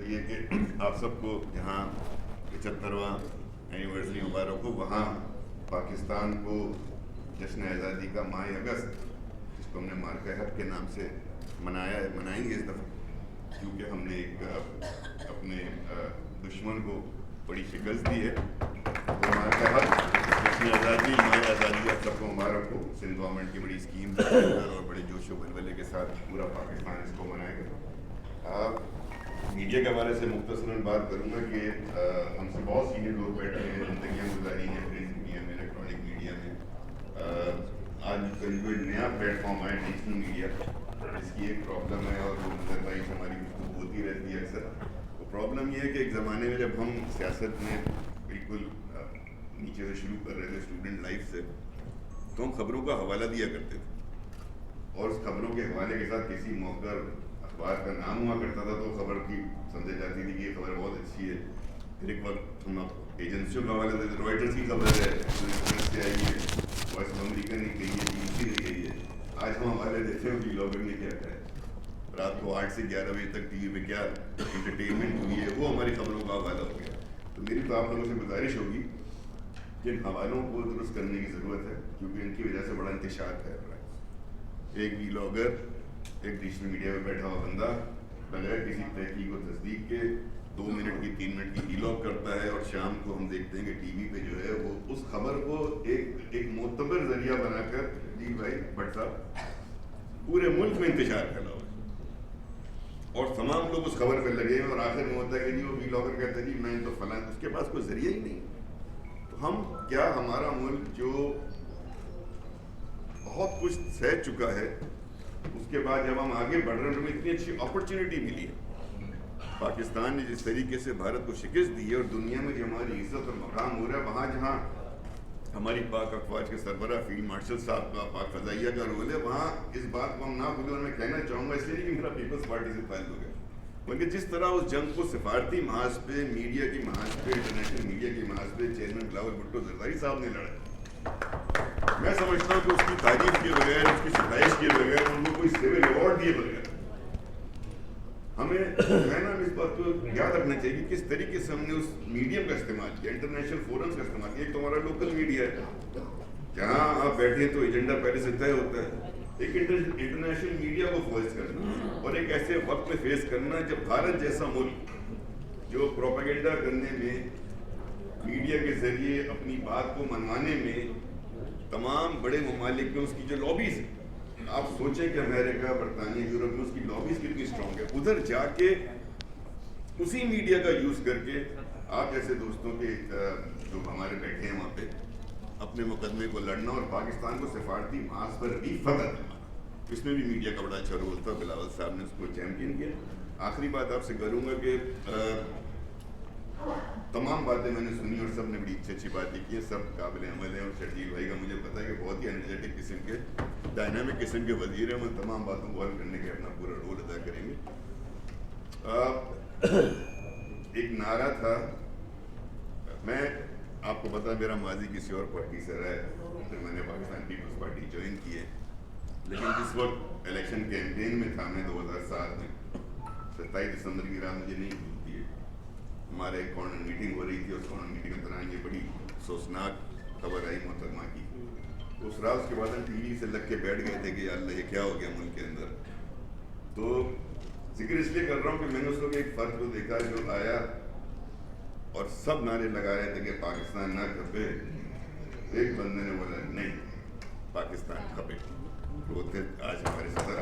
تو یہ کہ آپ سب کو جہاں 75واں اینیورسری مبارک ہو، وہاں پاکستان کو جشن آزادی کا ماہ اگست، جس کو ہم نے مارکہ حق کے نام سے منائیں گے اس دفعہ، کیونکہ ہم نے ایک اپنے دشمن کو بڑی شکست دی ہے. تو مارکہ حق جشن آزادی، ماہ آزادی آپ سب کو مبارک ہو. سندھ گورنمنٹ کی بڑی اسکیم اور بڑے جوش و ولولے کے ساتھ پورا پاکستان اس کو منائے گا. میڈیا کے حوالے سے مختصراً بات کروں گا کہ ہم سے بہت سینئر لوگ بیٹھے ہیں، زندگیاں گزاری ہیں پرنٹ میڈیا میں، الیکٹرانک میڈیا میں. آج کل کوئی نیا پلیٹ فارم آیا ڈیجیٹل میڈیا، اس کی ایک پرابلم ہے اور وہ نظر بھائی سے ہماری گفتگو ہوتی رہتی ہے اکثر. وہ پرابلم یہ ہے کہ ایک زمانے میں جب ہم سیاست میں بالکل نیچے سے شروع کر رہے تھے اسٹوڈنٹ لائف سے، تو ہم خبروں کا حوالہ دیا کرتے تھے اور اس خبروں کے حوالے کے ساتھ کسی موقع اخبار کا نام ہوا کرتا تھا تو خبر کی سمجھ جاتی تھی کہ یہ خبر بہت اچھی ہے. پھر ایک وقت ہم ایجنسیوں کا حوالہ دیتے، روائٹرز کی خبر ہے، سے آئی ہے، وائس آف امریکہ نے کہی ہے، BBC نے کہی ہے. آج ہم حوالے دیتے ہیں ولاگر نے کیا کہا ہے، رات کو 8 سے 11 بجے تک ٹی وی پہ کیا انٹرٹینمنٹ ہوئی ہے، وہ ہماری خبروں کا حوالہ ہو گیا. تو میری تو آپ لوگوں سے گزارش ہوگی کہ ان حوالوں کو درست کرنے کی ضرورت ہے، کیونکہ ان کی وجہ سے بڑا انتشار پھیل رہا ہے. ایک ولاگر، ایک ڈیجیٹل میڈیا میں بیٹھا ہوا بندہ بغیر کسی تحقیق و تصدیق کے 2 منٹ کی 3 منٹ کی ولاگ کرتا ہے، اور شام کو ہم دیکھتے ہیں کہ ٹی وی پہ جو ہے وہ اس خبر کو ایک معتبر ذریعہ بنا کر، جی بھائی بٹ صاحب، پورے ملک میں انتشار پھیلا ہوا ہے اور تمام لوگ اس خبر پہ لگے ہیں. اور آخر میں ہوتا ہے کہ جی وہ ولاگر کہتا ہے جی میں تو فلاں، اس کے پاس کوئی ذریعہ ہی نہیں. تو ہم کیا، ہمارا ملک جو بہت کچھ سہ چکا ہے، اس کے بعد جب ہم آگے بڑھ رہے ہیں تو ہمیں اتنی اچھی اپرچونٹی ملی ہے. پاکستان نے جس طریقے سے بھارت کو شکست دی ہے اور دنیا میں جو ہماری عزت اور مقام ہو رہا ہے، وہاں جہاں ہماری پاک افواج کے سربراہ فیلڈ مارشل صاحب کا پاک فضائیہ کا رول ہے، وہاں اس بات کو ہم نہ بھولیں. اور میں کہنا چاہوں گا، اس لیے کہ میرا پیپلز پارٹی سے تعلق ہو گیا، بلکہ جس طرح اس جنگ کو سفارتی محاذ پہ، میڈیا کی محاذ پہ، انٹرنیشنل میڈیا کی محاذ پہ چیئرمین بلاول بھٹو زرداری صاحب نے لڑا، میں سمجھتا ہوں کہ اس کی تعریف کیے بغیر، اس کی ستائش کیے بغیر، ان کو کوئی سول ایوارڈ دیے بغیر، ہمیں اس بات کو یاد رکھنا چاہیے کہ کس طریقے سے ہم نے اس میڈیم کا استعمال کیا، انٹرنیشنل فورمز کا استعمال کیا. ایک تو ہمارا لوکل میڈیا ہے، جہاں آپ بیٹھے تو ایجنڈا پہلے سے طے ہوتا ہے. ایک انٹرنیشنل میڈیا کو فیس کرنا، اور ایک ایسے وقت میں فیس کرنا جب بھارت جیسا ملک جو پروپیگنڈا کرنے میں، میڈیا کے ذریعے اپنی بات کو منوانے میں، تمام بڑے ممالک میں اس کی جو لابیز ہیں، آپ سوچیں کہ امریکہ، برطانیہ، یورپ میں اس کی لابیز کتنی اسٹرانگ ہے. ادھر جا کے اسی میڈیا کا یوز کر کے آپ جیسے دوستوں کے جو ہمارے بیٹھے ہیں وہاں پہ اپنے مقدمے کو لڑنا اور پاکستان کو سفارتی محاذ پر بھی فتح دلانا، اس میں بھی میڈیا کا بڑا اچھا رول تھا. بلاول صاحب نے اس کو چیمپئن کیا. آخری بات آپ سے کروں گا کہ تمام باتیں میں نے سنی اور سب نے بڑی اچھی باتیں کی ہیں، سب قابل عمل ہیں. اور شرجیل بھائی کا مجھے پتا ہے کہ بہت ہی انرجیٹک قسم کے، ڈائنامک قسم کے وزیر ہیں، وہ تمام باتوں کو حل کرنے کے اپنا پورا رول ادا کریں گے. ایک نعرہ تھا، میں آپ کو پتا میرا ماضی کسی اور پارٹی سے رہا ہے، پھر میں نے پاکستان پیپلز پارٹی جوائن کی ہے، لیکن جس وقت الیکشن کیمپین میں تھا میں 2007 میں 27 دسمبر کی رات مجھے نہیں بھولتی ہے، ہمارے ایک کارنر میٹنگ ہو رہی تھی. اس کارنر میٹنگ کے دوران یہ بڑی افسوسناک خبر آئی محترمہ کی. اس رات اس کے بعد ہم ٹی وی سے لگ کے بیٹھ گئے تھے کہ یا اللہ یہ کیا ہو گیا ملک کے اندر. تو ذکر اس لیے کر رہا ہوں کہ میں نے اس وقت ایک فرد کو دیکھا جو آیا اور سب نعرے لگا رہے تھے کہ پاکستان نہ کھپے. ایک بندے نے بولا نہیں، پاکستان کھپے. وہ تھے آج ہمارے صدر